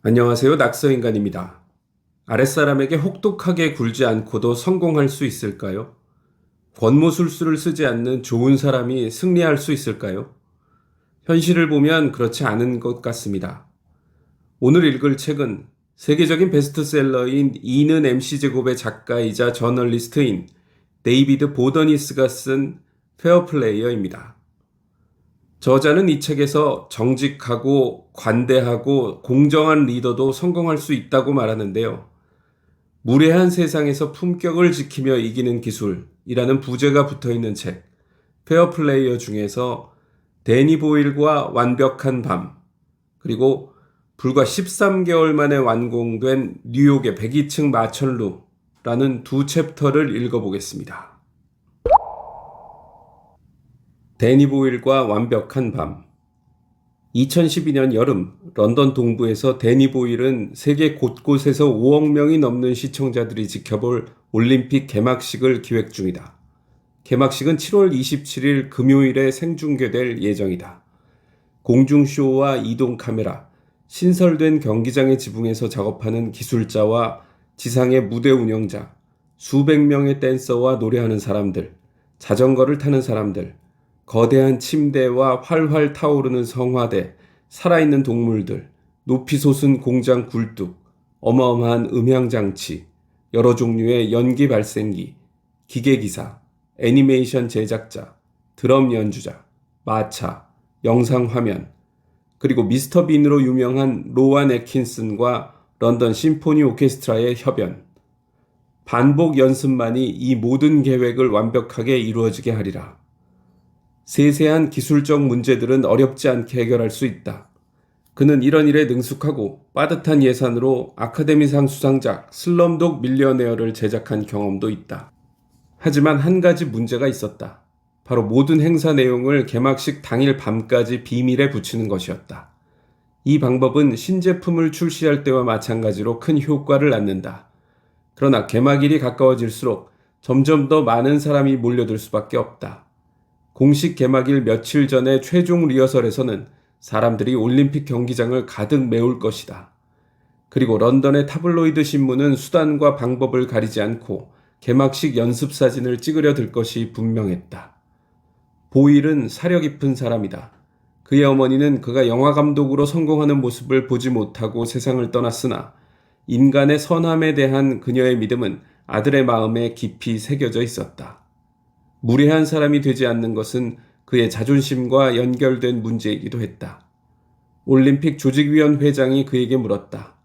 안녕하세요. 낙서인간입니다. 아랫사람에게 혹독하게 굴지 않고도 성공할 수 있을까요? 권모술수를 쓰지 않는 좋은 사람이 승리할 수 있을까요? 현실을 보면 그렇지 않은 것 같습니다. 오늘 읽을 책은 세계적인 베스트셀러인 이는 MC제곱의 작가이자 저널리스트인 데이비드 보더니스가 쓴 페어플레이어입니다. 저자는 이 책에서 정직하고 관대하고 공정한 리더도 성공할 수 있다고 말하는데요. 무례한 세상에서 품격을 지키며 이기는 기술이라는 부제가 붙어 있는 책, 페어플레이어 중에서 데니 보일과 완벽한 밤, 그리고 불과 13개월 만에 완공된 뉴욕의 102층 마천루라는 두 챕터를 읽어보겠습니다. 데니 보일과 완벽한 밤. 2012년 여름 런던 동부에서 데니 보일은 세계 곳곳에서 5억 명이 넘는 시청자들이 지켜볼 올림픽 개막식을 기획 중이다. 개막식은 7월 27일 금요일에 생중계될 예정이다. 공중쇼와 이동 카메라, 신설된 경기장의 지붕에서 작업하는 기술자와 지상의 무대 운영자, 수백 명의 댄서와 노래하는 사람들, 자전거를 타는 사람들, 거대한 침대와 활활 타오르는 성화대, 살아있는 동물들, 높이 솟은 공장 굴뚝, 어마어마한 음향장치, 여러 종류의 연기 발생기, 기계기사, 애니메이션 제작자, 드럼 연주자, 마차, 영상화면, 그리고 미스터 빈으로 유명한 로완 애킨슨과 런던 심포니 오케스트라의 협연. 반복 연습만이 이 모든 계획을 완벽하게 이루어지게 하리라. 세세한 기술적 문제들은 어렵지 않게 해결할 수 있다. 그는 이런 일에 능숙하고 빠듯한 예산으로 아카데미상 수상작 슬럼독 밀리어네어를 제작한 경험도 있다. 하지만 한 가지 문제가 있었다. 바로 모든 행사 내용을 개막식 당일 밤까지 비밀에 붙이는 것이었다. 이 방법은 신제품을 출시할 때와 마찬가지로 큰 효과를 낳는다. 그러나 개막일이 가까워질수록 점점 더 많은 사람이 몰려들 수밖에 없다. 공식 개막일 며칠 전에 최종 리허설에서는 사람들이 올림픽 경기장을 가득 메울 것이다. 그리고 런던의 타블로이드 신문은 수단과 방법을 가리지 않고 개막식 연습 사진을 찍으려 들 것이 분명했다. 보일은 사려 깊은 사람이다. 그의 어머니는 그가 영화 감독으로 성공하는 모습을 보지 못하고 세상을 떠났으나 인간의 선함에 대한 그녀의 믿음은 아들의 마음에 깊이 새겨져 있었다. 무례한 사람이 되지 않는 것은 그의 자존심과 연결된 문제이기도 했다. 올림픽 조직위원 회장이 그에게 물었다.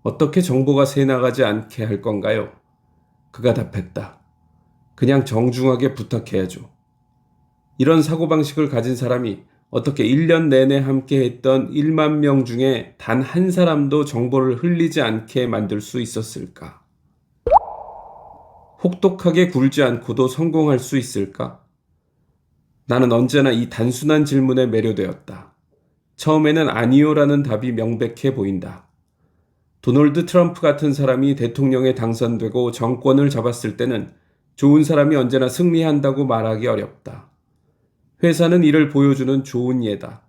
어떻게 정보가 새나가지 않게 할 건가요? 그가 답했다. 그냥 정중하게 부탁해야죠. 이런 사고방식을 가진 사람이 어떻게 1년 내내 함께 했던 1만 명 중에 단 한 사람도 정보를 흘리지 않게 만들 수 있었을까? 혹독하게 굴지 않고도 성공할 수 있을까? 나는 언제나 이 단순한 질문에 매료되었다. 처음에는 아니요라는 답이 명백해 보인다. 도널드 트럼프 같은 사람이 대통령에 당선되고 정권을 잡았을 때는 좋은 사람이 언제나 승리한다고 말하기 어렵다. 회사는 이를 보여주는 좋은 예다.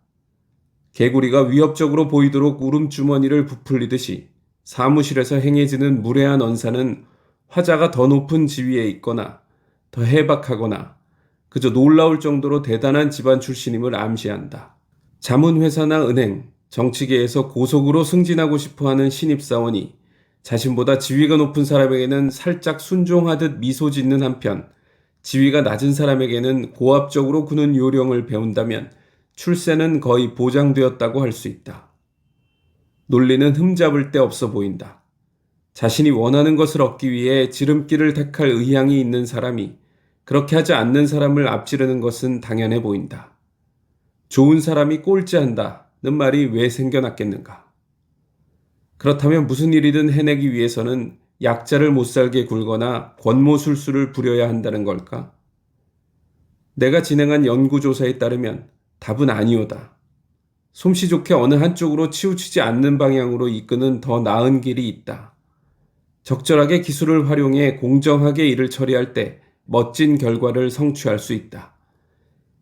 개구리가 위협적으로 보이도록 울음주머니를 부풀리듯이 사무실에서 행해지는 무례한 언사는 화자가 더 높은 지위에 있거나 더 해박하거나 그저 놀라울 정도로 대단한 집안 출신임을 암시한다. 자문회사나 은행, 정치계에서 고속으로 승진하고 싶어하는 신입사원이 자신보다 지위가 높은 사람에게는 살짝 순종하듯 미소 짓는 한편 지위가 낮은 사람에게는 고압적으로 구는 요령을 배운다면 출세는 거의 보장되었다고 할 수 있다. 논리는 흠잡을 데 없어 보인다. 자신이 원하는 것을 얻기 위해 지름길을 택할 의향이 있는 사람이 그렇게 하지 않는 사람을 앞지르는 것은 당연해 보인다. 좋은 사람이 꼴찌한다는 말이 왜 생겨났겠는가? 그렇다면 무슨 일이든 해내기 위해서는 약자를 못살게 굴거나 권모술수를 부려야 한다는 걸까? 내가 진행한 연구조사에 따르면 답은 아니오다. 솜씨 좋게 어느 한쪽으로 치우치지 않는 방향으로 이끄는 더 나은 길이 있다. 적절하게 기술을 활용해 공정하게 일을 처리할 때 멋진 결과를 성취할 수 있다.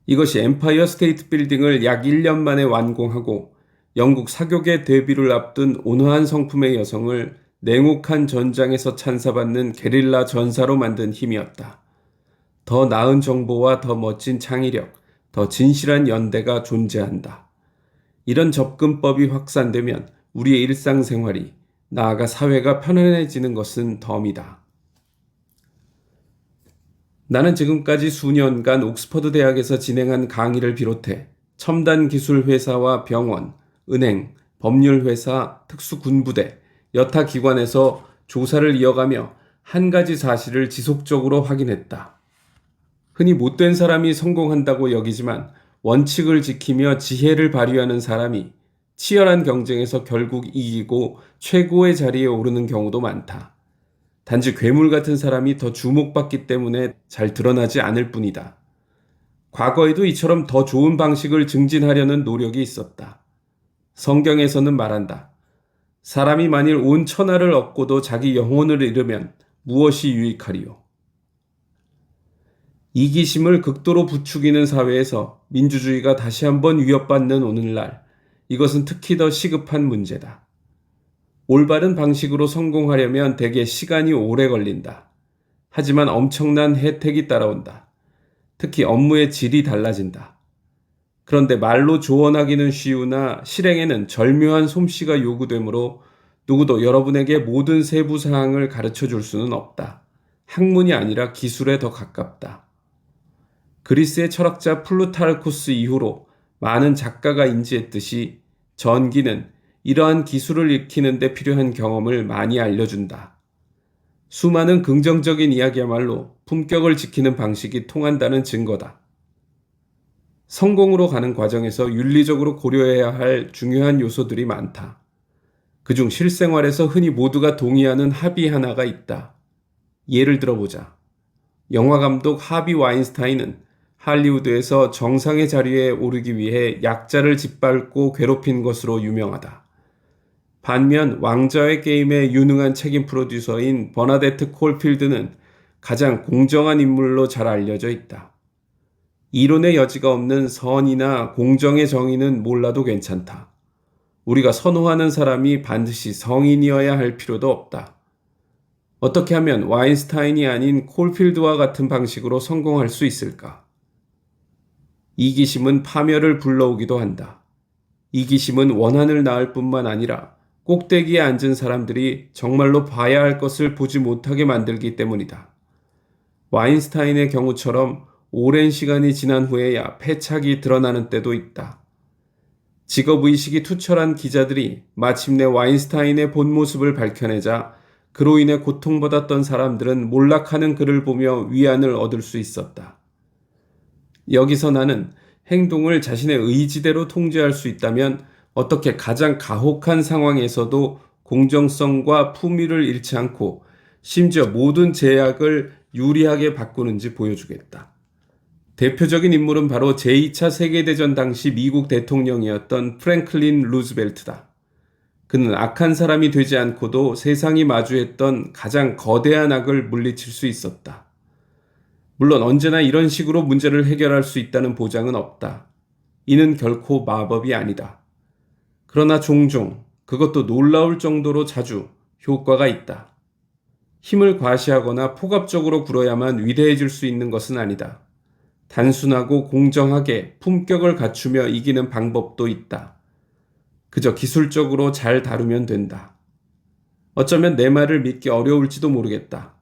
이것이 엠파이어 스테이트 빌딩을 약 1년 만에 완공하고 영국 사격의 데뷔를 앞둔 온화한 성품의 여성을 냉혹한 전장에서 찬사받는 게릴라 전사로 만든 힘이었다. 더 나은 정보와 더 멋진 창의력, 더 진실한 연대가 존재한다. 이런 접근법이 확산되면 우리의 일상생활이, 나아가 사회가 편안해지는 것은 덤이다. 나는 지금까지 수년간 옥스퍼드 대학에서 진행한 강의를 비롯해 첨단 기술 회사와 병원, 은행, 법률회사, 특수군부대, 여타 기관에서 조사를 이어가며 한 가지 사실을 지속적으로 확인했다. 흔히 못된 사람이 성공한다고 여기지만 원칙을 지키며 지혜를 발휘하는 사람이 치열한 경쟁에서 결국 이기고 최고의 자리에 오르는 경우도 많다. 단지 괴물 같은 사람이 더 주목받기 때문에 잘 드러나지 않을 뿐이다. 과거에도 이처럼 더 좋은 방식을 증진하려는 노력이 있었다. 성경에서는 말한다. 사람이 만일 온 천하를 얻고도 자기 영혼을 잃으면 무엇이 유익하리요? 이기심을 극도로 부추기는 사회에서 민주주의가 다시 한번 위협받는 오늘날, 이것은 특히 더 시급한 문제다. 올바른 방식으로 성공하려면 대개 시간이 오래 걸린다. 하지만 엄청난 혜택이 따라온다. 특히 업무의 질이 달라진다. 그런데 말로 조언하기는 쉬우나 실행에는 절묘한 솜씨가 요구되므로 누구도 여러분에게 모든 세부 사항을 가르쳐 줄 수는 없다. 학문이 아니라 기술에 더 가깝다. 그리스의 철학자 플루타르쿠스 이후로 많은 작가가 인지했듯이 전기는 이러한 기술을 익히는 데 필요한 경험을 많이 알려준다. 수많은 긍정적인 이야기야말로 품격을 지키는 방식이 통한다는 증거다. 성공으로 가는 과정에서 윤리적으로 고려해야 할 중요한 요소들이 많다. 그중 실생활에서 흔히 모두가 동의하는 합의 하나가 있다. 예를 들어보자. 영화감독 하비 와인스타인은 할리우드에서 정상의 자리에 오르기 위해 약자를 짓밟고 괴롭힌 것으로 유명하다. 반면 왕좌의 게임의 유능한 책임 프로듀서인 버나데트 콜필드는 가장 공정한 인물로 잘 알려져 있다. 이론의 여지가 없는 선이나 공정의 정의는 몰라도 괜찮다. 우리가 선호하는 사람이 반드시 성인이어야 할 필요도 없다. 어떻게 하면 와인스타인이 아닌 콜필드와 같은 방식으로 성공할 수 있을까? 이기심은 파멸을 불러오기도 한다. 이기심은 원한을 낳을 뿐만 아니라 꼭대기에 앉은 사람들이 정말로 봐야 할 것을 보지 못하게 만들기 때문이다. 와인스타인의 경우처럼 오랜 시간이 지난 후에야 패착이 드러나는 때도 있다. 직업의식이 투철한 기자들이 마침내 와인스타인의 본 모습을 밝혀내자 그로 인해 고통받았던 사람들은 몰락하는 그를 보며 위안을 얻을 수 있었다. 여기서 나는 행동을 자신의 의지대로 통제할 수 있다면 어떻게 가장 가혹한 상황에서도 공정성과 품위를 잃지 않고 심지어 모든 제약을 유리하게 바꾸는지 보여주겠다. 대표적인 인물은 바로 제2차 세계대전 당시 미국 대통령이었던 프랭클린 루즈벨트다. 그는 악한 사람이 되지 않고도 세상이 마주했던 가장 거대한 악을 물리칠 수 있었다. 물론 언제나 이런 식으로 문제를 해결할 수 있다는 보장은 없다. 이는 결코 마법이 아니다. 그러나 종종, 그것도 놀라울 정도로 자주 효과가 있다. 힘을 과시하거나 폭압적으로 굴어야만 위대해질 수 있는 것은 아니다. 단순하고 공정하게 품격을 갖추며 이기는 방법도 있다. 그저 기술적으로 잘 다루면 된다. 어쩌면 내 말을 믿기 어려울지도 모르겠다.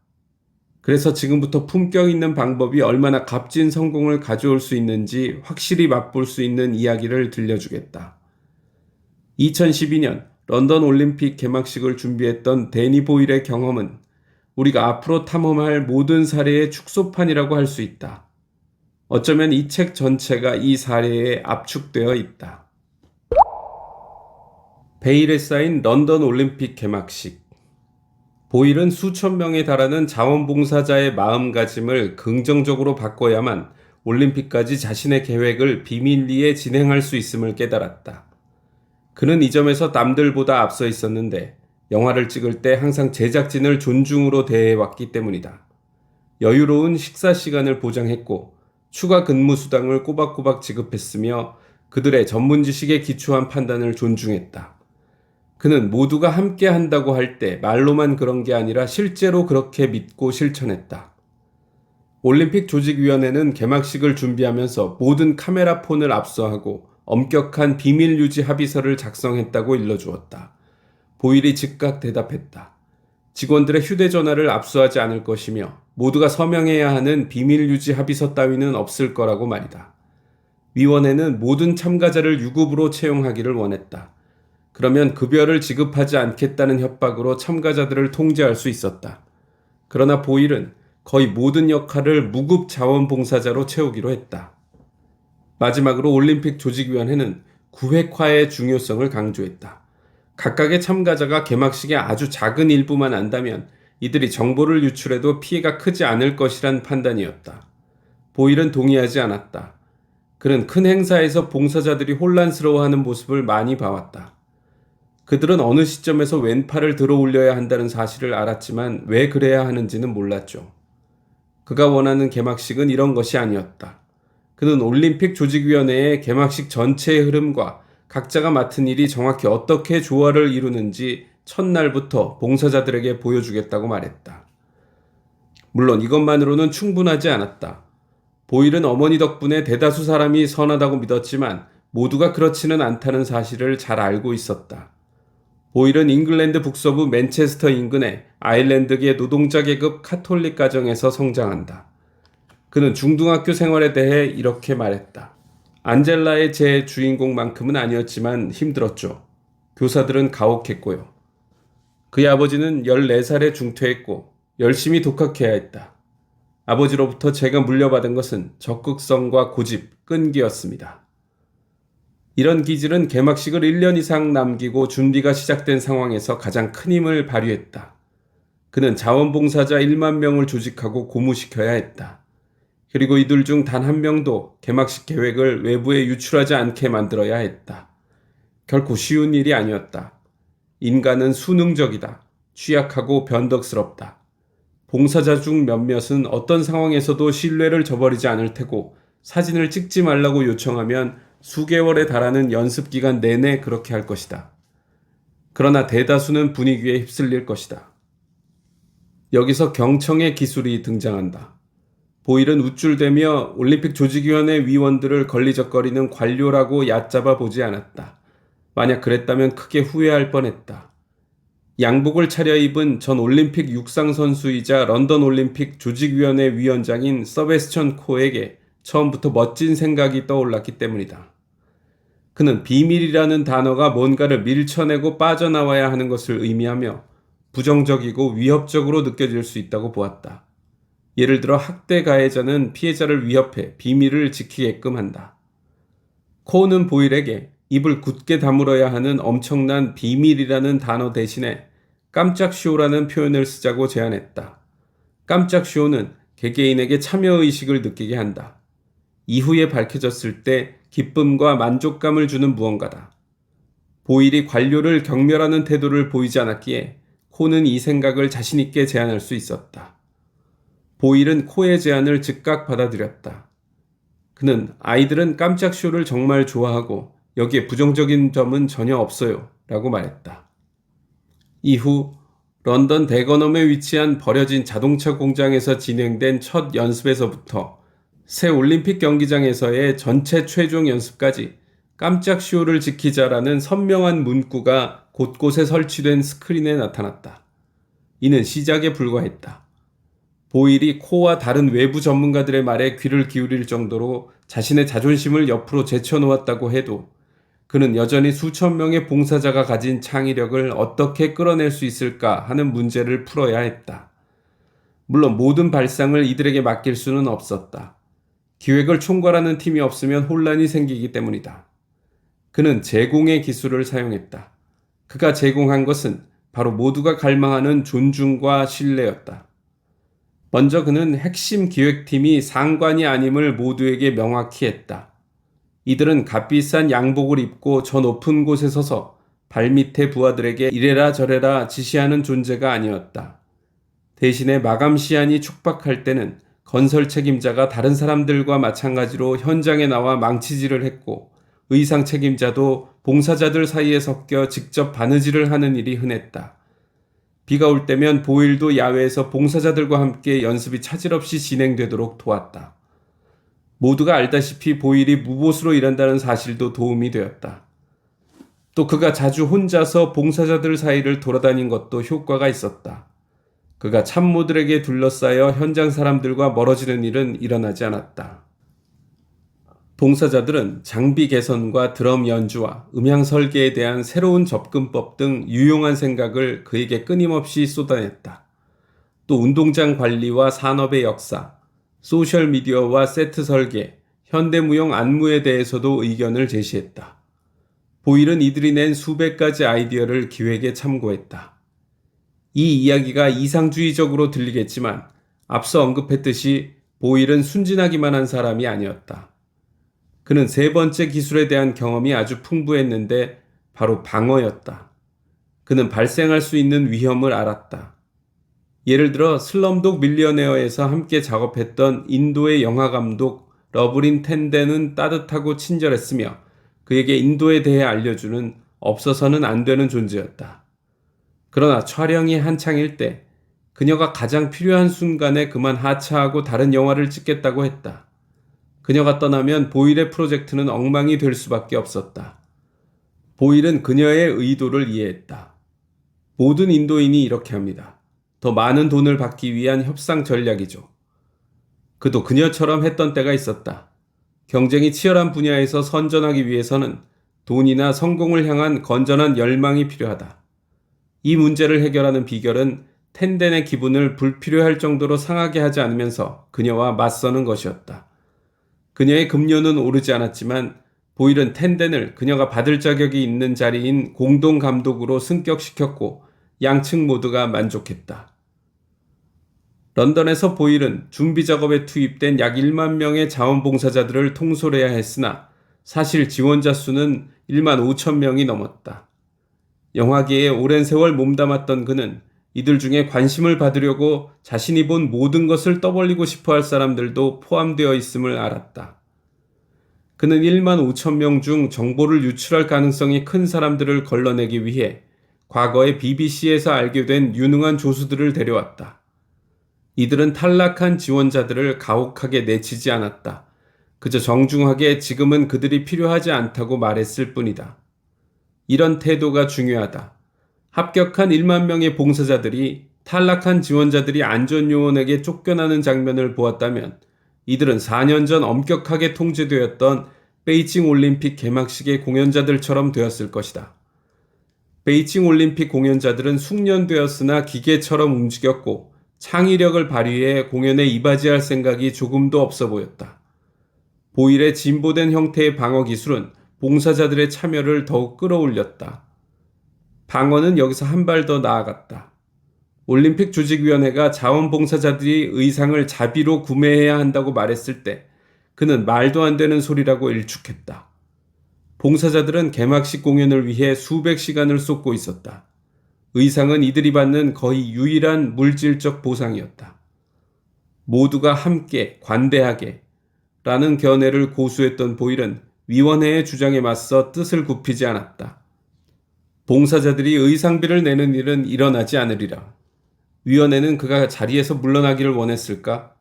그래서 지금부터 품격 있는 방법이 얼마나 값진 성공을 가져올 수 있는지 확실히 맛볼 수 있는 이야기를 들려주겠다. 2012년 런던 올림픽 개막식을 준비했던 데니 보일의 경험은 우리가 앞으로 탐험할 모든 사례의 축소판이라고 할 수 있다. 어쩌면 이 책 전체가 이 사례에 압축되어 있다. 베일에 쌓인 런던 올림픽 개막식. 보일은 수천 명에 달하는 자원봉사자의 마음가짐을 긍정적으로 바꿔야만 올림픽까지 자신의 계획을 비밀리에 진행할 수 있음을 깨달았다. 그는 이 점에서 남들보다 앞서 있었는데 영화를 찍을 때 항상 제작진을 존중으로 대해왔기 때문이다. 여유로운 식사 시간을 보장했고 추가 근무 수당을 꼬박꼬박 지급했으며 그들의 전문 지식에 기초한 판단을 존중했다. 그는 모두가 함께 한다고 할 때 말로만 그런 게 아니라 실제로 그렇게 믿고 실천했다. 올림픽 조직위원회는 개막식을 준비하면서 모든 카메라폰을 압수하고 엄격한 비밀 유지 합의서를 작성했다고 일러주었다. 보일이 즉각 대답했다. 직원들의 휴대전화를 압수하지 않을 것이며 모두가 서명해야 하는 비밀 유지 합의서 따위는 없을 거라고 말이다. 위원회는 모든 참가자를 유급으로 채용하기를 원했다. 그러면 급여를 지급하지 않겠다는 협박으로 참가자들을 통제할 수 있었다. 그러나 보일은 거의 모든 역할을 무급 자원봉사자로 채우기로 했다. 마지막으로 올림픽 조직위원회는 구획화의 중요성을 강조했다. 각각의 참가자가 개막식의 아주 작은 일부만 안다면 이들이 정보를 유출해도 피해가 크지 않을 것이란 판단이었다. 보일은 동의하지 않았다. 그는 큰 행사에서 봉사자들이 혼란스러워하는 모습을 많이 봐왔다. 그들은 어느 시점에서 왼팔을 들어 올려야 한다는 사실을 알았지만 왜 그래야 하는지는 몰랐죠. 그가 원하는 개막식은 이런 것이 아니었다. 그는 올림픽 조직위원회의 개막식 전체의 흐름과 각자가 맡은 일이 정확히 어떻게 조화를 이루는지 첫날부터 봉사자들에게 보여주겠다고 말했다. 물론 이것만으로는 충분하지 않았다. 보일은 어머니 덕분에 대다수 사람이 선하다고 믿었지만 모두가 그렇지는 않다는 사실을 잘 알고 있었다. 보일은 잉글랜드 북서부 맨체스터 인근의 아일랜드계 노동자 계급 카톨릭 가정에서 성장한다. 그는 중등학교 생활에 대해 이렇게 말했다. 안젤라의 제 주인공만큼은 아니었지만 힘들었죠. 교사들은 가혹했고요. 그의 아버지는 14살에 중퇴했고 열심히 독학해야 했다. 아버지로부터 제가 물려받은 것은 적극성과 고집, 끈기였습니다. 이런 기질은 개막식을 1년 이상 남기고 준비가 시작된 상황에서 가장 큰 힘을 발휘했다. 그는 자원봉사자 1만 명을 조직하고 고무시켜야 했다. 그리고 이들 중 단 한 명도 개막식 계획을 외부에 유출하지 않게 만들어야 했다. 결코 쉬운 일이 아니었다. 인간은 수능적이다. 취약하고 변덕스럽다. 봉사자 중 몇몇은 어떤 상황에서도 신뢰를 저버리지 않을 테고 사진을 찍지 말라고 요청하면 수개월에 달하는 연습 기간 내내 그렇게 할 것이다. 그러나 대다수는 분위기에 휩쓸릴 것이다. 여기서 경청의 기술이 등장한다. 보일은 우쭐대며 올림픽 조직위원회 위원들을 걸리적거리는 관료라고 얕잡아 보지 않았다. 만약 그랬다면 크게 후회할 뻔했다. 양복을 차려입은 전 올림픽 육상 선수이자 런던 올림픽 조직위원회 위원장인 서베스천 코에게 처음부터 멋진 생각이 떠올랐기 때문이다. 그는 비밀이라는 단어가 뭔가를 밀쳐내고 빠져나와야 하는 것을 의미하며 부정적이고 위협적으로 느껴질 수 있다고 보았다. 예를 들어 학대 가해자는 피해자를 위협해 비밀을 지키게끔 한다. 코는 보일에게 입을 굳게 다물어야 하는 엄청난 비밀이라는 단어 대신에 깜짝 쇼라는 표현을 쓰자고 제안했다. 깜짝 쇼는 개개인에게 참여의식을 느끼게 한다. 이후에 밝혀졌을 때 기쁨과 만족감을 주는 무언가다. 보일이 관료를 경멸하는 태도를 보이지 않았기에 코는 이 생각을 자신 있게 제안할 수 있었다. 보일은 코의 제안을 즉각 받아들였다. 그는 아이들은 깜짝 쇼를 정말 좋아하고 여기에 부정적인 점은 전혀 없어요 라고 말했다. 이후 런던 대건엄에 위치한 버려진 자동차 공장에서 진행된 첫 연습에서부터 새 올림픽 경기장에서의 전체 최종 연습까지 깜짝 쇼를 지키자라는 선명한 문구가 곳곳에 설치된 스크린에 나타났다. 이는 시작에 불과했다. 보일이 코와 다른 외부 전문가들의 말에 귀를 기울일 정도로 자신의 자존심을 옆으로 제쳐놓았다고 해도 그는 여전히 수천 명의 봉사자가 가진 창의력을 어떻게 끌어낼 수 있을까 하는 문제를 풀어야 했다. 물론 모든 발상을 이들에게 맡길 수는 없었다. 기획을 총괄하는 팀이 없으면 혼란이 생기기 때문이다. 그는 제공의 기술을 사용했다. 그가 제공한 것은 바로 모두가 갈망하는 존중과 신뢰였다. 먼저 그는 핵심 기획팀이 상관이 아님을 모두에게 명확히 했다. 이들은 값비싼 양복을 입고 저 높은 곳에 서서 발밑의 부하들에게 이래라 저래라 지시하는 존재가 아니었다. 대신에 마감 시한이 촉박할 때는 건설 책임자가 다른 사람들과 마찬가지로 현장에 나와 망치질을 했고 의상 책임자도 봉사자들 사이에 섞여 직접 바느질을 하는 일이 흔했다. 비가 올 때면 보일도 야외에서 봉사자들과 함께 연습이 차질 없이 진행되도록 도왔다. 모두가 알다시피 보일이 무보수로 일한다는 사실도 도움이 되었다. 또 그가 자주 혼자서 봉사자들 사이를 돌아다닌 것도 효과가 있었다. 그가 참모들에게 둘러싸여 현장 사람들과 멀어지는 일은 일어나지 않았다. 봉사자들은 장비 개선과 드럼 연주와 음향 설계에 대한 새로운 접근법 등 유용한 생각을 그에게 끊임없이 쏟아냈다. 또 운동장 관리와 산업의 역사, 소셜미디어와 세트 설계, 현대무용 안무에 대해서도 의견을 제시했다. 보일은 이들이 낸 수백 가지 아이디어를 기획에 참고했다. 이 이야기가 이상주의적으로 들리겠지만 앞서 언급했듯이 보일은 순진하기만 한 사람이 아니었다. 그는 세 번째 기술에 대한 경험이 아주 풍부했는데 바로 방어였다. 그는 발생할 수 있는 위험을 알았다. 예를 들어 슬럼독 밀리어네어에서 함께 작업했던 인도의 영화감독 러브린 텐덴은 따뜻하고 친절했으며 그에게 인도에 대해 알려주는 없어서는 안 되는 존재였다. 그러나 촬영이 한창일 때 그녀가 가장 필요한 순간에 그만 하차하고 다른 영화를 찍겠다고 했다. 그녀가 떠나면 보일의 프로젝트는 엉망이 될 수밖에 없었다. 보일은 그녀의 의도를 이해했다. 모든 인도인이 이렇게 합니다. 더 많은 돈을 받기 위한 협상 전략이죠. 그도 그녀처럼 했던 때가 있었다. 경쟁이 치열한 분야에서 선전하기 위해서는 돈이나 성공을 향한 건전한 열망이 필요하다. 이 문제를 해결하는 비결은 텐덴의 기분을 불필요할 정도로 상하게 하지 않으면서 그녀와 맞서는 것이었다. 그녀의 급료는 오르지 않았지만 보일은 텐덴을 그녀가 받을 자격이 있는 자리인 공동감독으로 승격시켰고 양측 모두가 만족했다. 런던에서 보일은 준비 작업에 투입된 약 1만 명의 자원봉사자들을 통솔해야 했으나 사실 지원자 수는 1만 5천 명이 넘었다. 영화계에 오랜 세월 몸담았던 그는 이들 중에 관심을 받으려고 자신이 본 모든 것을 떠벌리고 싶어할 사람들도 포함되어 있음을 알았다. 그는 1만 5천 명 중 정보를 유출할 가능성이 큰 사람들을 걸러내기 위해 과거에 BBC에서 알게 된 유능한 조수들을 데려왔다. 이들은 탈락한 지원자들을 가혹하게 내치지 않았다. 그저 정중하게 지금은 그들이 필요하지 않다고 말했을 뿐이다. 이런 태도가 중요하다. 합격한 1만 명의 봉사자들이 탈락한 지원자들이 안전요원에게 쫓겨나는 장면을 보았다면 이들은 4년 전 엄격하게 통제되었던 베이징 올림픽 개막식의 공연자들처럼 되었을 것이다. 베이징 올림픽 공연자들은 숙련되었으나 기계처럼 움직였고 창의력을 발휘해 공연에 이바지할 생각이 조금도 없어 보였다. 보일의 진보된 형태의 방어 기술은 봉사자들의 참여를 더욱 끌어올렸다. 방어는 여기서 한 발 더 나아갔다. 올림픽 조직위원회가 자원봉사자들이 의상을 자비로 구매해야 한다고 말했을 때 그는 말도 안 되는 소리라고 일축했다. 봉사자들은 개막식 공연을 위해 수백 시간을 쏟고 있었다. 의상은 이들이 받는 거의 유일한 물질적 보상이었다. 모두가 함께 관대하게 라는 견해를 고수했던 보일은 위원회의 주장에 맞서 뜻을 굽히지 않았다. 봉사자들이 의상비를 내는 일은 일어나지 않으리라. 위원회는 그가 자리에서 물러나기를 원했을까?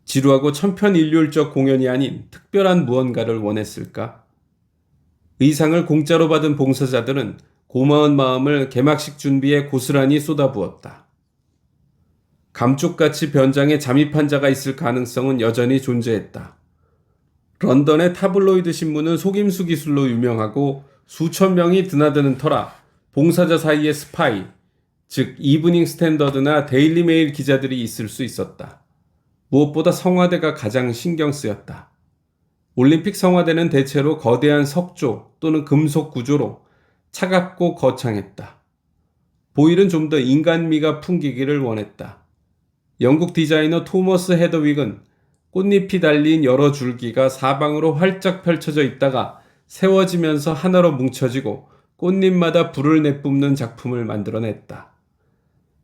지루하고 천편일률적 공연이 아닌 특별한 무언가를 원했을까? 의상을 공짜로 받은 봉사자들은 고마운 마음을 개막식 준비에 고스란히 쏟아부었다. 감쪽같이 변장에 잠입한 자가 있을 가능성은 여전히 존재했다. 런던의 타블로이드 신문은 속임수 기술로 유명하고 수천 명이 드나드는 터라 봉사자 사이에 스파이, 즉 이브닝 스탠더드나 데일리 메일 기자들이 있을 수 있었다. 무엇보다 성화대가 가장 신경 쓰였다. 올림픽 성화대는 대체로 거대한 석조 또는 금속 구조로 차갑고 거창했다. 보일은 좀 더 인간미가 풍기기를 원했다. 영국 디자이너 토머스 헤더윅은 꽃잎이 달린 여러 줄기가 사방으로 활짝 펼쳐져 있다가 세워지면서 하나로 뭉쳐지고 꽃잎마다 불을 내뿜는 작품을 만들어냈다.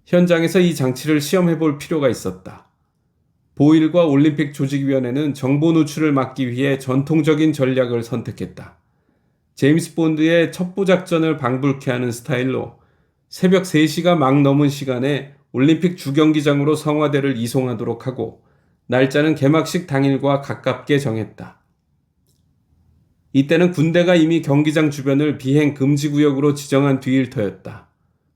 현장에서 이 장치를 시험해 볼 필요가 있었다. 보일과 올림픽 조직위원회는 정보 누출을 막기 위해 전통적인 전략을 선택했다. 제임스 본드의 첩보 작전을 방불케 하는 스타일로 새벽 3시가 막 넘은 시간에 올림픽 주경기장으로 성화대를 이송하도록 하고 날짜는 개막식 당일과 가깝게 정했다. 이때는 군대가 이미 경기장 주변을 비행 금지 구역으로 지정한 뒤일 터였다.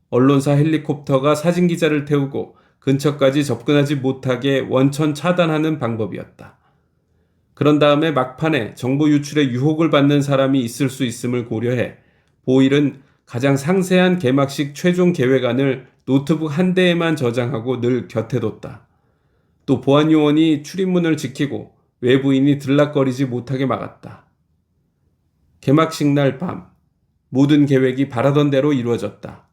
언론사 헬리콥터가 사진기자를 태우고 근처까지 접근하지 못하게 원천 차단하는 방법이었다. 그런 다음에 막판에 정보 유출의 유혹을 받는 사람이 있을 수 있음을 고려해 보일은 가장 상세한 개막식 최종 계획안을 노트북 한 대에만 저장하고 늘 곁에 뒀다. 또 보안 요원이 출입문을 지키고 외부인이 들락거리지 못하게 막았다. 개막식 날 밤, 모든 계획이 바라던 대로 이루어졌다.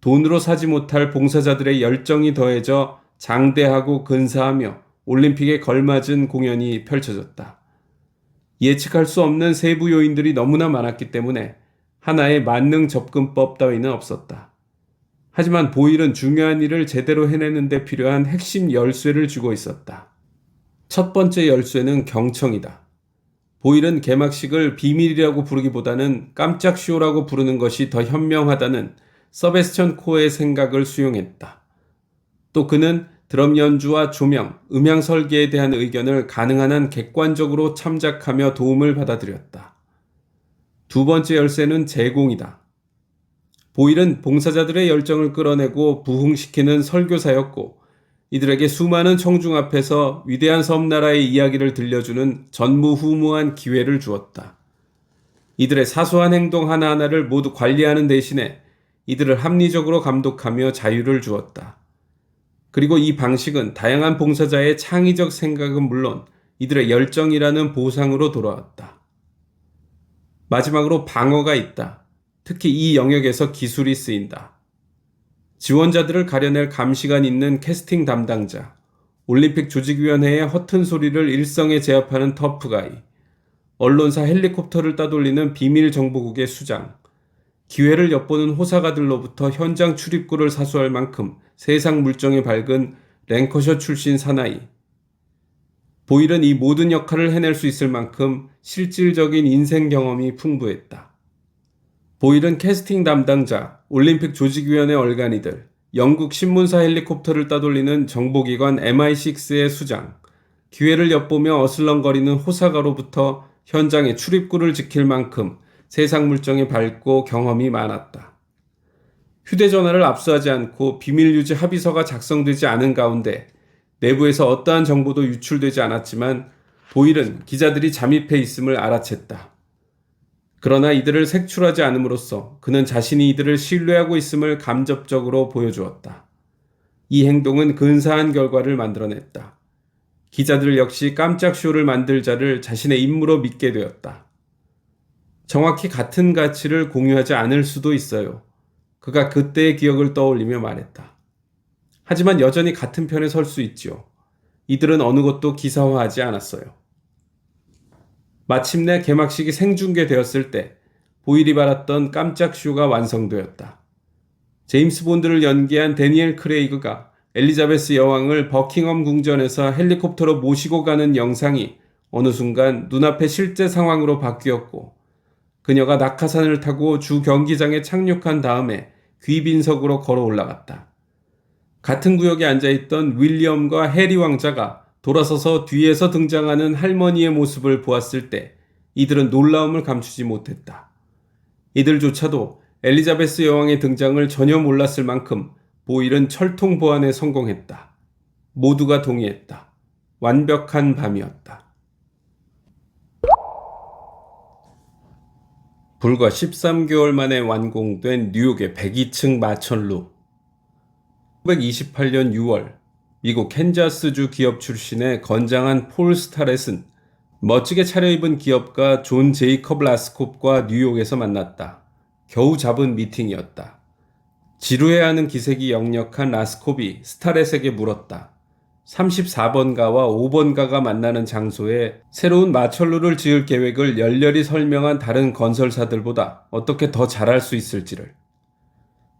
돈으로 사지 못할 봉사자들의 열정이 더해져 장대하고 근사하며 올림픽에 걸맞은 공연이 펼쳐졌다. 예측할 수 없는 세부 요인들이 너무나 많았기 때문에 하나의 만능 접근법 따위는 없었다. 하지만 보일은 중요한 일을 제대로 해내는 데 필요한 핵심 열쇠를 쥐고 있었다. 첫 번째 열쇠는 경청이다. 보일은 개막식을 비밀이라고 부르기보다는 깜짝 쇼라고 부르는 것이 더 현명하다는 서베스천 코의 생각을 수용했다. 또 그는 드럼 연주와 조명, 음향 설계에 대한 의견을 가능한 한 객관적으로 참작하며 도움을 받아들였다. 두 번째 열쇠는 제공이다. 보일은 봉사자들의 열정을 끌어내고 부흥시키는 설교사였고 이들에게 수많은 청중 앞에서 위대한 섬나라의 이야기를 들려주는 전무후무한 기회를 주었다. 이들의 사소한 행동 하나하나를 모두 관리하는 대신에 이들을 합리적으로 감독하며 자유를 주었다. 그리고 이 방식은 다양한 봉사자의 창의적 생각은 물론 이들의 열정이라는 보상으로 돌아왔다. 마지막으로 방어가 있다. 특히 이 영역에서 기술이 쓰인다. 지원자들을 가려낼 감시관 있는 캐스팅 담당자, 올림픽 조직위원회의 허튼 소리를 일성에 제압하는 터프가이, 언론사 헬리콥터를 따돌리는 비밀정보국의 수장, 기회를 엿보는 호사가들로부터 현장 출입구를 사수할 만큼 세상 물정에 밝은 랭커셔 출신 사나이. 보일은 이 모든 역할을 해낼 수 있을 만큼 실질적인 인생 경험이 풍부했다. 보일은 캐스팅 담당자, 올림픽 조직위원회 얼간이들, 영국 신문사 헬리콥터를 따돌리는 정보기관 MI6의 수장, 기회를 엿보며 어슬렁거리는 호사가로부터 현장의 출입구를 지킬 만큼 세상 물정에 밝고 경험이 많았다. 휴대전화를 압수하지 않고 비밀유지 합의서가 작성되지 않은 가운데 내부에서 어떠한 정보도 유출되지 않았지만 보일은 기자들이 잠입해 있음을 알아챘다. 그러나 이들을 색출하지 않음으로써 그는 자신이 이들을 신뢰하고 있음을 간접적으로 보여주었다. 이 행동은 근사한 결과를 만들어냈다. 기자들 역시 깜짝 쇼를 만들 자를 자신의 임무로 믿게 되었다. 정확히 같은 가치를 공유하지 않을 수도 있어요. 그가 그때의 기억을 떠올리며 말했다. 하지만 여전히 같은 편에 설 수 있지요. 이들은 어느 것도 기사화하지 않았어요. 마침내 개막식이 생중계되었을 때 보일이 바랐던 깜짝 쇼가 완성되었다. 제임스 본드를 연기한 데니엘 크레이그가 엘리자베스 여왕을 버킹엄 궁전에서 헬리콥터로 모시고 가는 영상이 어느 순간 눈앞의 실제 상황으로 바뀌었고 그녀가 낙하산을 타고 주 경기장에 착륙한 다음에 귀빈석으로 걸어 올라갔다. 같은 구역에 앉아있던 윌리엄과 해리 왕자가 돌아서서 뒤에서 등장하는 할머니의 모습을 보았을 때 이들은 놀라움을 감추지 못했다. 이들조차도 엘리자베스 여왕의 등장을 전혀 몰랐을 만큼 보일은 철통 보안에 성공했다. 모두가 동의했다. 완벽한 밤이었다. 불과 13개월 만에 완공된 뉴욕의 102층 마천루. 1928년 6월 미국 캔자스주 기업 출신의 건장한 폴 스타렛은 멋지게 차려입은 기업가 존 제이컵 라스콥과 뉴욕에서 만났다. 겨우 잡은 미팅이었다. 지루해하는 기색이 역력한 라스콥이 스타렛에게 물었다. 34번가와 5번가가 만나는 장소에 새로운 마천루를 지을 계획을 열렬히 설명한 다른 건설사들보다 어떻게 더 잘할 수 있을지를.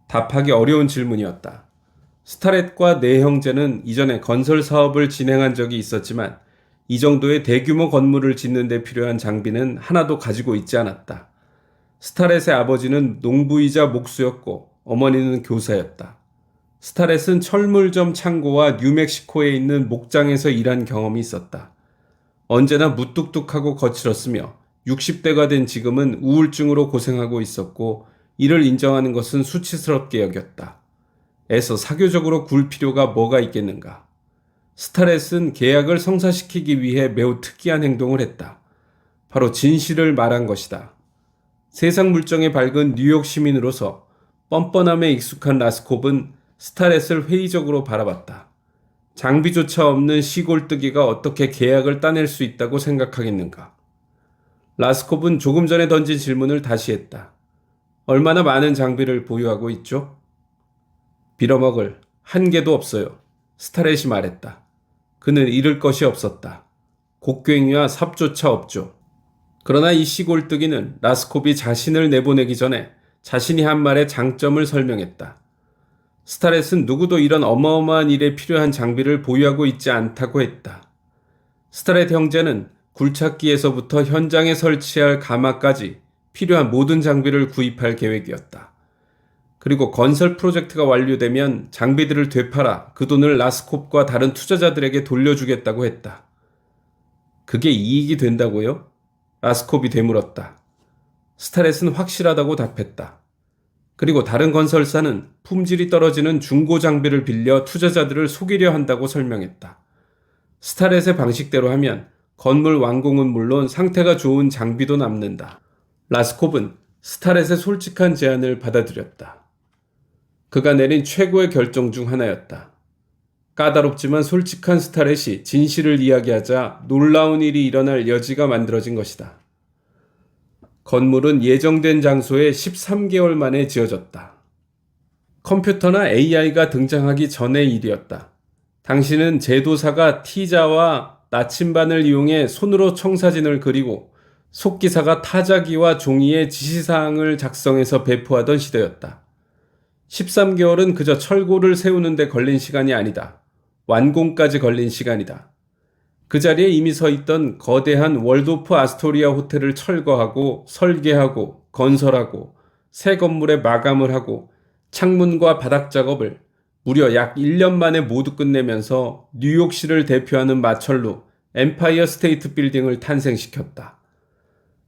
답하기 어려운 질문이었다. 스타렛과 네 형제는 이전에 건설 사업을 진행한 적이 있었지만 이 정도의 대규모 건물을 짓는 데 필요한 장비는 하나도 가지고 있지 않았다. 스타렛의 아버지는 농부이자 목수였고 어머니는 교사였다. 스타렛은 철물점 창고와 뉴멕시코에 있는 목장에서 일한 경험이 있었다. 언제나 무뚝뚝하고 거칠었으며 60대가 된 지금은 우울증으로 고생하고 있었고 이를 인정하는 것은 수치스럽게 여겼다. 애써 사교적으로 굴 필요가 뭐가 있겠는가. 스타렛은 계약을 성사시키기 위해 매우 특이한 행동을 했다. 바로 진실을 말한 것이다. 세상 물정에 밝은 뉴욕 시민으로서 뻔뻔함에 익숙한 라스콥은 스타렛을 회의적으로 바라봤다. 장비조차 없는 시골뜨기가 어떻게 계약을 따낼 수 있다고 생각하겠는가. 라스콥은 조금 전에 던진 질문을 다시 했다. 얼마나 많은 장비를 보유하고 있죠? 빌어먹을 한 개도 없어요. 스타렛이 말했다. 그는 잃을 것이 없었다. 곡괭이와 삽조차 없죠. 그러나 이 시골뜨기는 라스콥이 자신을 내보내기 전에 자신이 한 말의 장점을 설명했다. 스타렛은 누구도 이런 어마어마한 일에 필요한 장비를 보유하고 있지 않다고 했다. 스타렛 형제는 굴착기에서부터 현장에 설치할 가마까지 필요한 모든 장비를 구입할 계획이었다. 그리고 건설 프로젝트가 완료되면 장비들을 되팔아 그 돈을 라스콥과 다른 투자자들에게 돌려주겠다고 했다. 그게 이익이 된다고요? 라스콥이 되물었다. 스타렛은 확실하다고 답했다. 그리고 다른 건설사는 품질이 떨어지는 중고 장비를 빌려 투자자들을 속이려 한다고 설명했다. 스타렛의 방식대로 하면 건물 완공은 물론 상태가 좋은 장비도 남는다. 라스콥은 스타렛의 솔직한 제안을 받아들였다. 그가 내린 최고의 결정 중 하나였다. 까다롭지만 솔직한 스타렛이 진실을 이야기하자 놀라운 일이 일어날 여지가 만들어진 것이다. 건물은 예정된 장소에 13개월 만에 지어졌다. 컴퓨터나 AI가 등장하기 전의 일이었다. 당신은 제도사가 T자와 나침반을 이용해 손으로 청사진을 그리고 속기사가 타자기와 종이에 지시사항을 작성해서 배포하던 시대였다. 13개월은 그저 철골을 세우는 데 걸린 시간이 아니다. 완공까지 걸린 시간이다. 그 자리에 이미 서 있던 거대한 월도프 아스토리아 호텔을 철거하고 설계하고 건설하고 새 건물에 마감을 하고 창문과 바닥 작업을 무려 약 1년 만에 모두 끝내면서 뉴욕시를 대표하는 마철로 엠파이어 스테이트 빌딩을 탄생시켰다.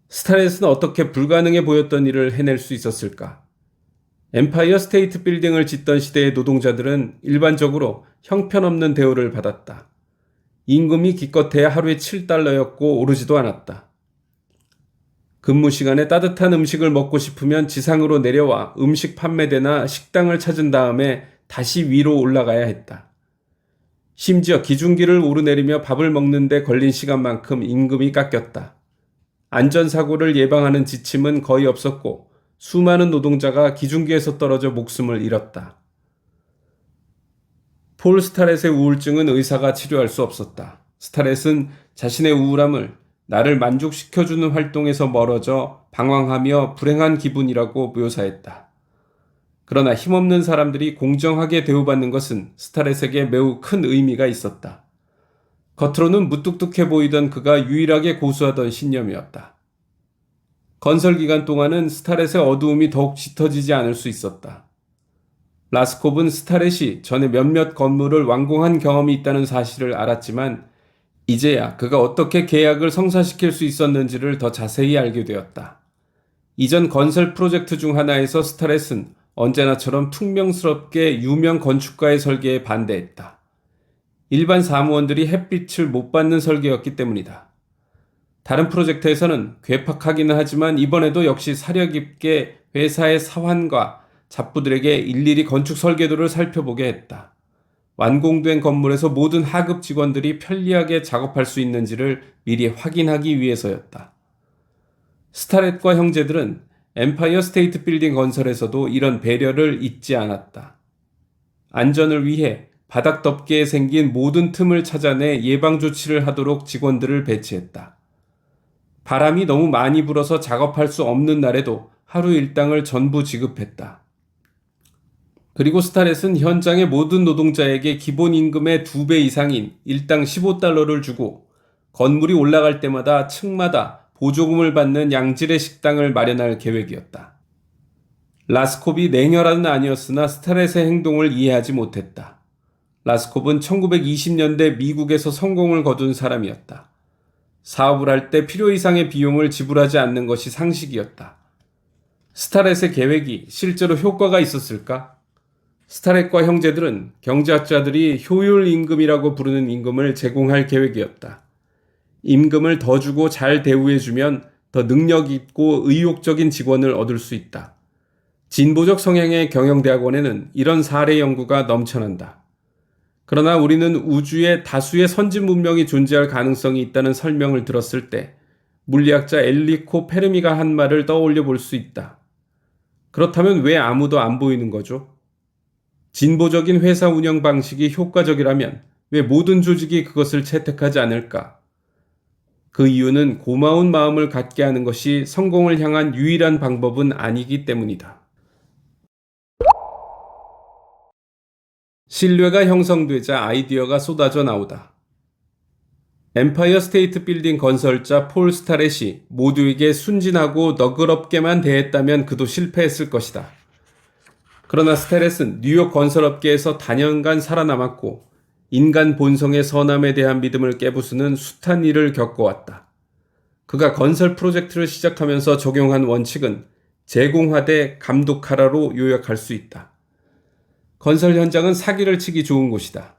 스타렛은 어떻게 불가능해 보였던 일을 해낼 수 있었을까? 엠파이어 스테이트 빌딩을 짓던 시대의 노동자들은 일반적으로 형편없는 대우를 받았다. 임금이 기껏해야 하루에 $7였고 오르지도 않았다. 근무 시간에 따뜻한 음식을 먹고 싶으면 지상으로 내려와 음식 판매대나 식당을 찾은 다음에 다시 위로 올라가야 했다. 심지어 기중기를 오르내리며 밥을 먹는 데 걸린 시간만큼 임금이 깎였다. 안전사고를 예방하는 지침은 거의 없었고 수많은 노동자가 기중기에서 떨어져 목숨을 잃었다. 폴 스타렛의 우울증은 의사가 치료할 수 없었다. 스타렛은 자신의 우울함을 나를 만족시켜주는 활동에서 멀어져 방황하며 불행한 기분이라고 묘사했다. 그러나 힘없는 사람들이 공정하게 대우받는 것은 스타렛에게 매우 큰 의미가 있었다. 겉으로는 무뚝뚝해 보이던 그가 유일하게 고수하던 신념이었다. 건설 기간 동안은 스타렛의 어두움이 더욱 짙어지지 않을 수 있었다. 라스콥은 스타렛이 전에 몇몇 건물을 완공한 경험이 있다는 사실을 알았지만 이제야 그가 어떻게 계약을 성사시킬 수 있었는지를 더 자세히 알게 되었다. 이전 건설 프로젝트 중 하나에서 스타렛은 언제나처럼 퉁명스럽게 유명 건축가의 설계에 반대했다. 일반 사무원들이 햇빛을 못 받는 설계였기 때문이다. 다른 프로젝트에서는 괴팍하기는 하지만 이번에도 역시 사려 깊게 회사의 사환과 잡부들에게 일일이 건축 설계도를 살펴보게 했다. 완공된 건물에서 모든 하급 직원들이 편리하게 작업할 수 있는지를 미리 확인하기 위해서였다. 스타렛과 형제들은 엠파이어 스테이트 빌딩 건설에서도 이런 배려를 잊지 않았다. 안전을 위해 바닥 덮개에 생긴 모든 틈을 찾아내 예방 조치를 하도록 직원들을 배치했다. 바람이 너무 많이 불어서 작업할 수 없는 날에도 하루 일당을 전부 지급했다. 그리고 스타렛은 현장의 모든 노동자에게 기본 임금의 2배 이상인 일당 $15를 주고 건물이 올라갈 때마다 층마다 보조금을 받는 양질의 식당을 마련할 계획이었다. 라스콥이 냉혈한은 아니었으나 스타렛의 행동을 이해하지 못했다. 라스콥은 1920년대 미국에서 성공을 거둔 사람이었다. 사업을 할 때 필요 이상의 비용을 지불하지 않는 것이 상식이었다. 스타렛의 계획이 실제로 효과가 있었을까? 스타렛과 형제들은 경제학자들이 효율 임금이라고 부르는 임금을 제공할 계획이었다. 임금을 더 주고 잘 대우해주면 더 능력 있고 의욕적인 직원을 얻을 수 있다. 진보적 성향의 경영대학원에는 이런 사례 연구가 넘쳐난다. 그러나 우리는 우주에 다수의 선진 문명이 존재할 가능성이 있다는 설명을 들었을 때 물리학자 엔리코 페르미가 한 말을 떠올려 볼 수 있다. 그렇다면 왜 아무도 안 보이는 거죠? 진보적인 회사 운영 방식이 효과적이라면 왜 모든 조직이 그것을 채택하지 않을까? 그 이유는 고마운 마음을 갖게 하는 것이 성공을 향한 유일한 방법은 아니기 때문이다. 신뢰가 형성되자 아이디어가 쏟아져 나오다. 엠파이어 스테이트 빌딩 건설자 폴 스타렛이 모두에게 순진하고 너그럽게만 대했다면 그도 실패했을 것이다. 그러나 스타렛은 뉴욕 건설업계에서 단연간 살아남았고 인간 본성의 선함에 대한 믿음을 깨부수는 숱한 일을 겪어왔다. 그가 건설 프로젝트를 시작하면서 적용한 원칙은 제공하되 감독하라로 요약할 수 있다. 건설 현장은 사기를 치기 좋은 곳이다.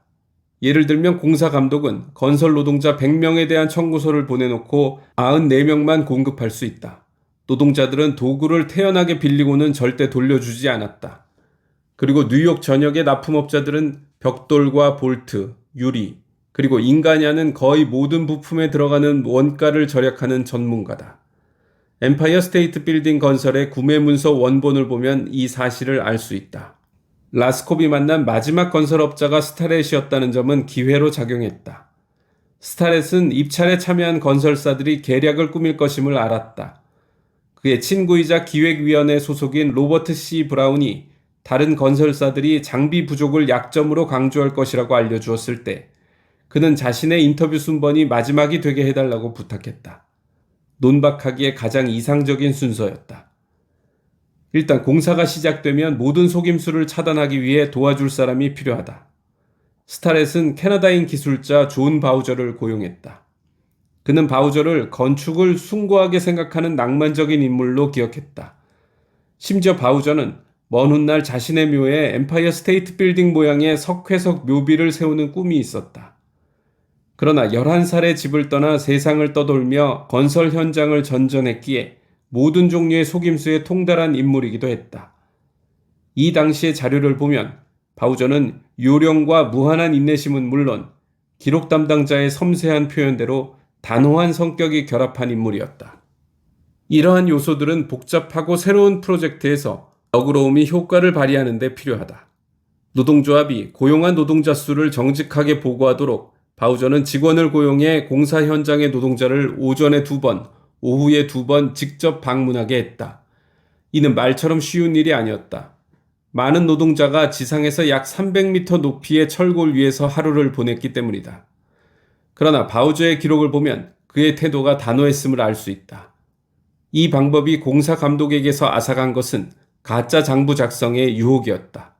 예를 들면 공사 감독은 건설 노동자 100명에 대한 청구서를 보내놓고 94명만 공급할 수 있다. 노동자들은 도구를 태연하게 빌리고는 절대 돌려주지 않았다. 그리고 뉴욕 전역의 납품업자들은 벽돌과 볼트, 유리, 그리고 인간이 하는 거의 모든 부품에 들어가는 원가를 절약하는 전문가다. 엠파이어 스테이트 빌딩 건설의 구매 문서 원본을 보면 이 사실을 알 수 있다. 라스콥이 만난 마지막 건설업자가 스타렛이었다는 점은 기회로 작용했다. 스타렛은 입찰에 참여한 건설사들이 계략을 꾸밀 것임을 알았다. 그의 친구이자 기획위원회 소속인 로버트 C. 브라운이 다른 건설사들이 장비 부족을 약점으로 강조할 것이라고 알려주었을 때 그는 자신의 인터뷰 순번이 마지막이 되게 해달라고 부탁했다. 논박하기에 가장 이상적인 순서였다. 일단 공사가 시작되면 모든 속임수를 차단하기 위해 도와줄 사람이 필요하다. 스타렛은 캐나다인 기술자 존 바우저를 고용했다. 그는 바우저를 건축을 숭고하게 생각하는 낭만적인 인물로 기억했다. 심지어 바우저는 먼 훗날 자신의 묘에 엠파이어 스테이트 빌딩 모양의 석회석 묘비를 세우는 꿈이 있었다. 그러나 11살에 집을 떠나 세상을 떠돌며 건설 현장을 전전했기에 모든 종류의 속임수에 통달한 인물이기도 했다. 이 당시의 자료를 보면 바우저는 요령과 무한한 인내심은 물론 기록 담당자의 섬세한 표현대로 단호한 성격이 결합한 인물이었다. 이러한 요소들은 복잡하고 새로운 프로젝트에서 너그러움이 효과를 발휘하는 데 필요하다. 노동조합이 고용한 노동자 수를 정직하게 보고하도록 바우저는 직원을 고용해 공사 현장의 노동자를 오전에 2번, 오후에 2번 직접 방문하게 했다. 이는 말처럼 쉬운 일이 아니었다. 많은 노동자가 지상에서 약 300m 높이의 철골 위에서 하루를 보냈기 때문이다. 그러나 바우저의 기록을 보면 그의 태도가 단호했음을 알 수 있다. 이 방법이 공사 감독에게서 앗아간 것은 가짜 장부 작성의 유혹이었다.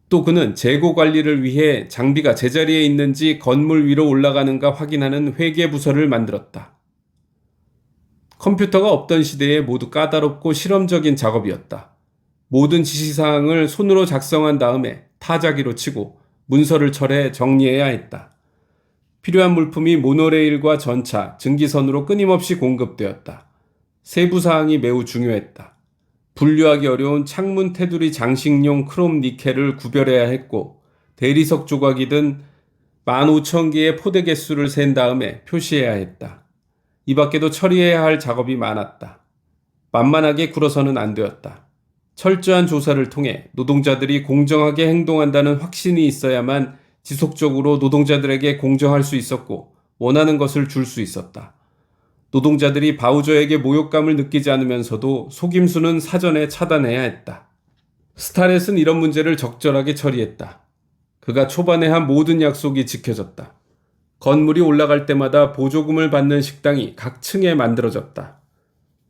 또 그는 재고 관리를 위해 장비가 제자리에 있는지 건물 위로 올라가는가 확인하는 회계 부서를 만들었다. 컴퓨터가 없던 시대에 모두 까다롭고 실험적인 작업이었다. 모든 지시사항을 손으로 작성한 다음에 타자기로 치고 문서를 철해 정리해야 했다. 필요한 물품이 모노레일과 전차, 증기선으로 끊임없이 공급되었다. 세부사항이 매우 중요했다. 분류하기 어려운 창문 테두리 장식용 크롬 니켈을 구별해야 했고 대리석 조각이든 15,000개의 포대 개수를 센 다음에 표시해야 했다. 이 밖에도 처리해야 할 작업이 많았다. 만만하게 굴어서는 안 되었다. 철저한 조사를 통해 노동자들이 공정하게 행동한다는 확신이 있어야만 지속적으로 노동자들에게 공정할 수 있었고 원하는 것을 줄 수 있었다. 노동자들이 바우저에게 모욕감을 느끼지 않으면서도 속임수는 사전에 차단해야 했다. 스타렛은 이런 문제를 적절하게 처리했다. 그가 초반에 한 모든 약속이 지켜졌다. 건물이 올라갈 때마다 보조금을 받는 식당이 각 층에 만들어졌다.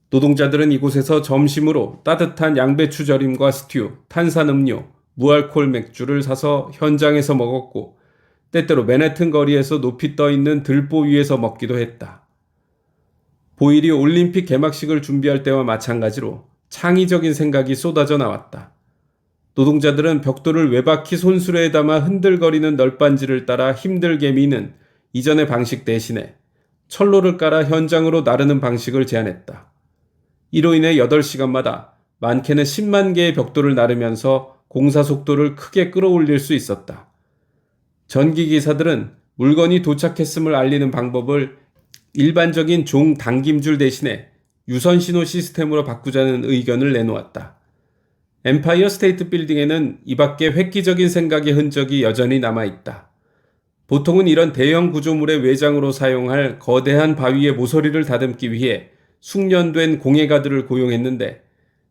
노동자들은 이곳에서 점심으로 따뜻한 양배추 절임과 스튜, 탄산음료, 무알콜 맥주를 사서 현장에서 먹었고, 때때로 맨해튼 거리에서 높이 떠 있는 들보 위에서 먹기도 했다. 보일이 올림픽 개막식을 준비할 때와 마찬가지로 창의적인 생각이 쏟아져 나왔다. 노동자들은 벽돌을 외바퀴 손수레에 담아 흔들거리는 널빤지를 따라 힘들게 미는 이전의 방식 대신에 철로를 깔아 현장으로 나르는 방식을 제안했다. 이로 인해 8시간마다 많게는 10만 개의 벽돌을 나르면서 공사 속도를 크게 끌어올릴 수 있었다. 전기기사들은 물건이 도착했음을 알리는 방법을 일반적인 종 당김줄 대신에 유선신호 시스템으로 바꾸자는 의견을 내놓았다. 엠파이어 스테이트 빌딩에는 이 밖에 획기적인 생각의 흔적이 여전히 남아있다. 보통은 이런 대형 구조물의 외장으로 사용할 거대한 바위의 모서리를 다듬기 위해 숙련된 공예가들을 고용했는데,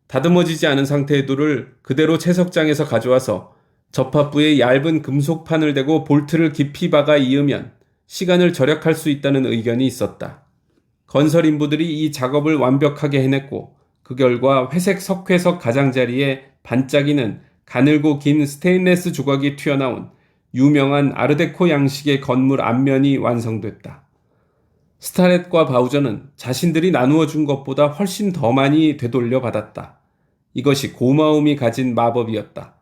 다듬어지지 않은 상태의 돌을 그대로 채석장에서 가져와서 접합부에 얇은 금속판을 대고 볼트를 깊이 박아 이으면 시간을 절약할 수 있다는 의견이 있었다. 건설 인부들이 이 작업을 완벽하게 해냈고, 그 결과 회색 석회석 가장자리에 반짝이는 가늘고 긴 스테인레스 조각이 튀어나온 유명한 아르데코 양식의 건물 앞면이 완성됐다. 스타렛과 바우저는 자신들이 나누어 준 것보다 훨씬 더 많이 되돌려 받았다. 이것이 고마움이 가진 마법이었다.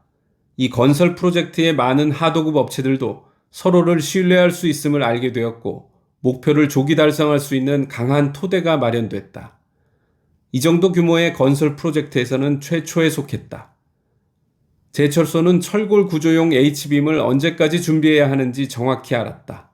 이 건설 프로젝트의 많은 하도급 업체들도 서로를 신뢰할 수 있음을 알게 되었고, 목표를 조기 달성할 수 있는 강한 토대가 마련됐다. 이 정도 규모의 건설 프로젝트에서는 최초에 속했다. 제철소는 철골 구조용 H빔을 언제까지 준비해야 하는지 정확히 알았다.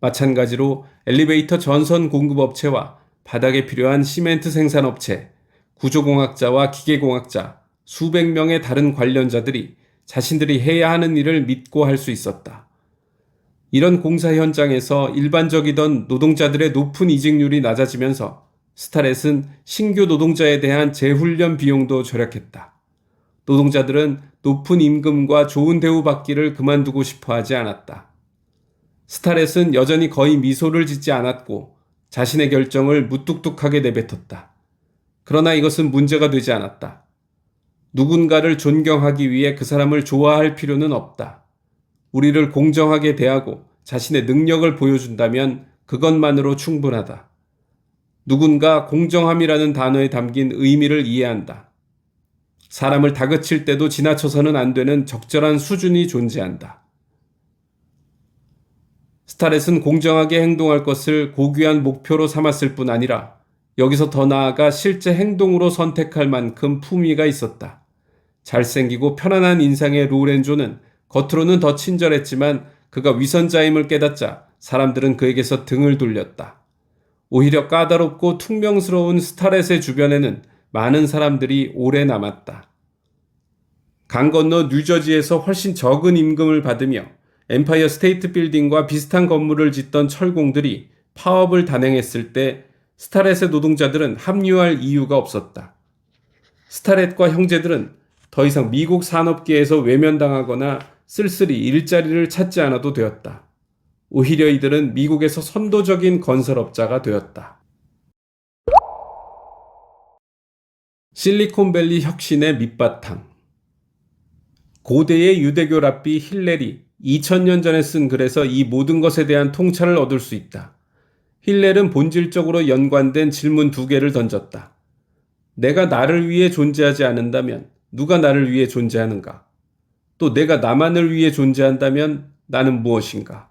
마찬가지로 엘리베이터 전선 공급업체와 바닥에 필요한 시멘트 생산업체, 구조공학자와 기계공학자, 수백 명의 다른 관련자들이 자신들이 해야 하는 일을 믿고 할 수 있었다. 이런 공사 현장에서 일반적이던 노동자들의 높은 이직률이 낮아지면서 스타렛은 신규 노동자에 대한 재훈련 비용도 절약했다. 노동자들은 높은 임금과 좋은 대우 받기를 그만두고 싶어 하지 않았다. 스타렛은 여전히 거의 미소를 짓지 않았고 자신의 결정을 무뚝뚝하게 내뱉었다. 그러나 이것은 문제가 되지 않았다. 누군가를 존경하기 위해 그 사람을 좋아할 필요는 없다. 우리를 공정하게 대하고 자신의 능력을 보여준다면 그것만으로 충분하다. 누군가 공정함이라는 단어에 담긴 의미를 이해한다. 사람을 다그칠 때도 지나쳐서는 안 되는 적절한 수준이 존재한다. 스타렛은 공정하게 행동할 것을 고귀한 목표로 삼았을 뿐 아니라 여기서 더 나아가 실제 행동으로 선택할 만큼 품위가 있었다. 잘생기고 편안한 인상의 로렌조는 겉으로는 더 친절했지만 그가 위선자임을 깨닫자 사람들은 그에게서 등을 돌렸다. 오히려 까다롭고 퉁명스러운 스타렛의 주변에는 많은 사람들이 오래 남았다. 강 건너 뉴저지에서 훨씬 적은 임금을 받으며 엠파이어 스테이트 빌딩과 비슷한 건물을 짓던 철공들이 파업을 단행했을 때 스타렛의 노동자들은 합류할 이유가 없었다. 스타렛과 형제들은 더 이상 미국 산업계에서 외면당하거나 쓸쓸히 일자리를 찾지 않아도 되었다. 오히려 이들은 미국에서 선도적인 건설업자가 되었다. 실리콘밸리 혁신의 밑바탕. 고대의 유대교 랍비 힐렐이 2000년 전에 쓴 글에서 이 모든 것에 대한 통찰을 얻을 수 있다. 힐렐은 본질적으로 연관된 질문 2개를 던졌다. 내가 나를 위해 존재하지 않는다면 누가 나를 위해 존재하는가? 또 내가 나만을 위해 존재한다면 나는 무엇인가?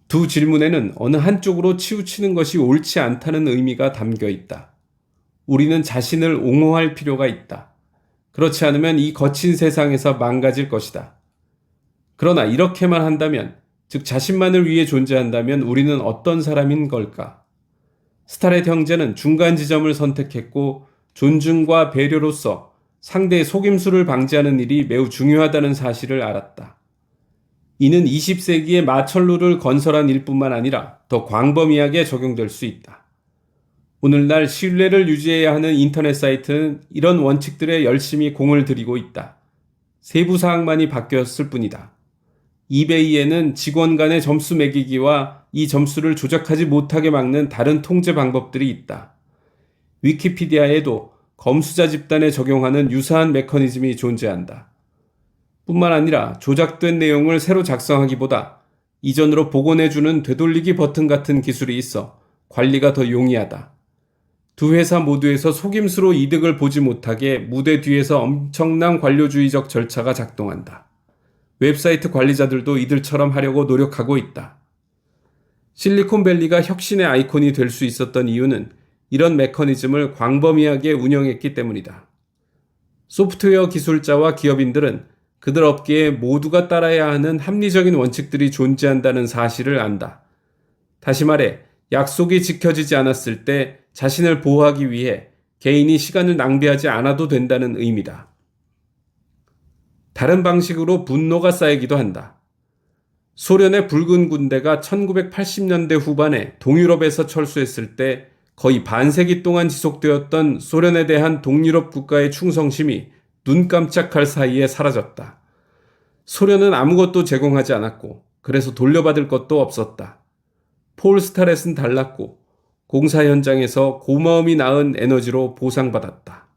두 질문에는 어느 한쪽으로 치우치는 것이 옳지 않다는 의미가 담겨 있다. 우리는 자신을 옹호할 필요가 있다. 그렇지 않으면 이 거친 세상에서 망가질 것이다. 그러나 이렇게만 한다면, 즉 자신만을 위해 존재한다면 우리는 어떤 사람인 걸까? 스타렛 형제는 중간 지점을 선택했고 존중과 배려로서 상대의 속임수를 방지하는 일이 매우 중요하다는 사실을 알았다. 이는 20세기의 마철루를 건설한 일뿐만 아니라 더 광범위하게 적용될 수 있다. 오늘날 신뢰를 유지해야 하는 인터넷 사이트는 이런 원칙들에 열심히 공을 들이고 있다. 세부 사항만이 바뀌었을 뿐이다. 이베이에는 직원 간의 점수 매기기와 이 점수를 조작하지 못하게 막는 다른 통제 방법들이 있다. 위키피디아에도 검수자 집단에 적용하는 유사한 메커니즘이 존재한다. 뿐만 아니라 조작된 내용을 새로 작성하기보다 이전으로 복원해주는 되돌리기 버튼 같은 기술이 있어 관리가 더 용이하다. 두 회사 모두에서 속임수로 이득을 보지 못하게 무대 뒤에서 엄청난 관료주의적 절차가 작동한다. 웹사이트 관리자들도 이들처럼 하려고 노력하고 있다. 실리콘밸리가 혁신의 아이콘이 될 수 있었던 이유는 이런 메커니즘을 광범위하게 운영했기 때문이다. 소프트웨어 기술자와 기업인들은 그들 업계에 모두가 따라야 하는 합리적인 원칙들이 존재한다는 사실을 안다. 다시 말해, 약속이 지켜지지 않았을 때 자신을 보호하기 위해 개인이 시간을 낭비하지 않아도 된다는 의미다. 다른 방식으로 분노가 쌓이기도 한다. 소련의 붉은 군대가 1980년대 후반에 동유럽에서 철수했을 때 거의 반세기 동안 지속되었던 소련에 대한 동유럽 국가의 충성심이 눈 깜짝할 사이에 사라졌다. 소련은 아무것도 제공하지 않았고 그래서 돌려받을 것도 없었다. 폴 스타렛은 달랐고 공사 현장에서 고마움이 낳은 에너지로 보상받았다.